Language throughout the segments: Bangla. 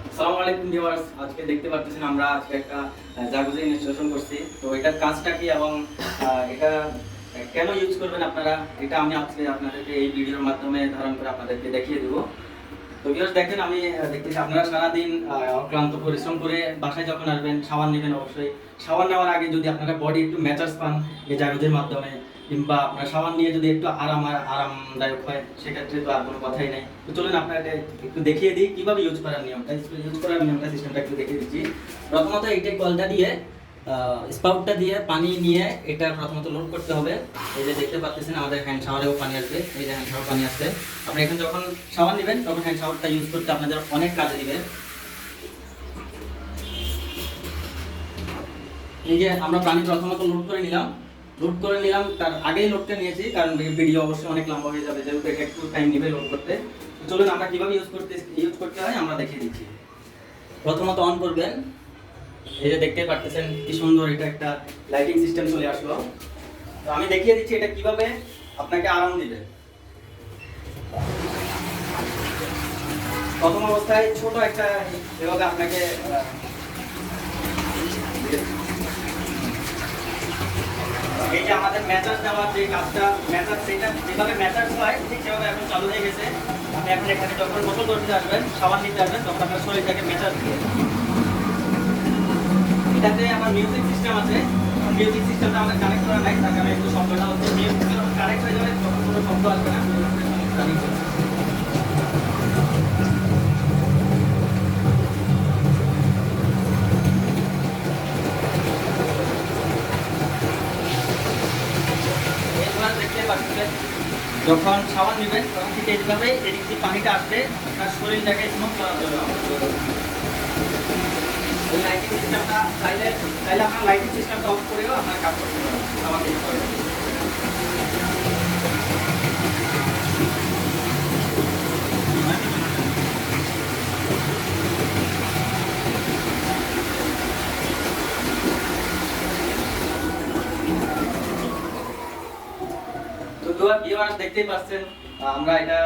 আসসালামু আলাইকুম ভিউয়ার্স, আজকে দেখতে পাচ্ছেন আমরা আজকে একটা জাকুজি ইনস্টলেশন করছি। তো এটার কাজটা কি এবং এটা কেন ইউজ করবেন আপনারা, এটা আমি আজকে আপনাদেরকে এই ভিডিওর মাধ্যমে ধারণ করে আপনাদেরকে দেখিয়ে দেবো। তো ভিউয়ার্স দেখেন, আমি দেখতেছি আপনারা সারাদিন অক্লান্ত পরিশ্রম করে বাসায় যখন আসবেন শাওয়ার নেবেন। অবশ্যই শাওয়ার নেওয়ার আগে যদি আপনারা বডি একটু ম্যাসাজ পান এই জাকুজির মাধ্যমে, কিংবা আপনার শাওয়ার নিয়ে যদি একটু আরামদায়ক হয়, সেক্ষেত্রে তো আর কোনো কথাই নেই। তো চলুন আপনাকে একটু দেখিয়ে দিই কিভাবে ইউজ করার নিয়মটা সিস্টেমটা একটু দেখিয়ে দিচ্ছি। প্রথমত এইটা কলটা দিয়ে স্পাউটটা দিয়ে পানি নিয়ে এটা প্রথমত লোড করতে হবে। এই যে দেখতে পাচ্ছেন আমাদের হ্যান্ড শাওয়ারেও পানি আসবে, এই যে হ্যান্ড শাওয়ার পানি আসছে। আপনি এখন যখন শাওয়ার নেবেন তখন হ্যান্ড শাওয়ারটা ইউজ করতে আপনাদের অনেক কাজে দিবে। এই যে আমরা পানি প্রথমত লোড করে নিলাম, তার আগেই লোডটা নিয়েছি কারণ ভিডিও অবশ্যই অনেক লম্বা হয়ে যাবে, যেহেতু এটা একটু টাইম নেবে লোড করতে। চলুন আমরা কিভাবে ইউজ করতে হয় আমরা দেখিয়ে দিচ্ছি। প্রথমত অন করবেন, এই যে দেখতে পাচ্ছেন কি সুন্দর এটা একটা লাইটিং সিস্টেম চলে আসলো। তো আমি দেখিয়ে দিচ্ছি এটা কিভাবে আপনাকে আরাম দিবে। প্রথম অবস্থায় ছোট একটা এভাবে আপনাকে এই যে আমাদের ম্যাসাজ দেওয়ার যে কাজটা, ম্যাসাজ সেটা যেভাবে ম্যাসাজ হয় ঠিক সেভাবে এখন চালু হয়ে গেছে। আপনি এখন এখানে যখন গোসল করতে আসবেন, শাওয়ার নিতে আসবেন, তখন আপনার শরীরটাকে ম্যাসাজ দিয়ে, এটাতে আমার মিউজিক সিস্টেম আছে। মিউজিক সিস্টেমটা আমাদের কানেক্ট করা নাই, তার কারণে একটু শব্দটা হচ্ছে। মিউজিক যখন কানেক্ট হয়ে যাবে তখন কোনো শব্দ আসবে না। এবার দেখতে পাচ্ছেন যখন শাওয়ার নেবেন তখন ঠিক এইভাবে এদিক দিয়ে পানিটা আসবে, আপনার শরীরটাকে স্মুথ করার জন্য। এই লাইটিং সিস্টেমটা চাইলে আপনার লাইটিং সিস্টেমটা অফ করেও আপনার কাজ করতে পারেন আমাকে করে। তো ভিউয়ার্স দেখতেই পাচ্ছেন আমরা এটা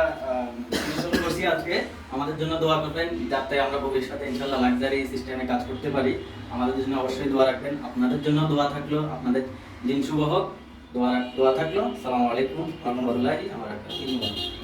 শুরু করছি আজকে। আমাদের জন্য দোয়া করবেন যাতে আমরা ভবিষ্যতে ইনশাআল্লাহ লাক্সারি সিস্টেমে কাজ করতে পারি। আমাদের জন্য অবশ্যই দোয়া রাখবেন। আপনাদের জন্য দোয়া থাকলো, আপনাদের দিন শুভ হোক। দোয়া থাকলো। আসসালামু আলাইকুম ওয়া রাহমাতুল্লাহি ওয়া বারাকাতুহু।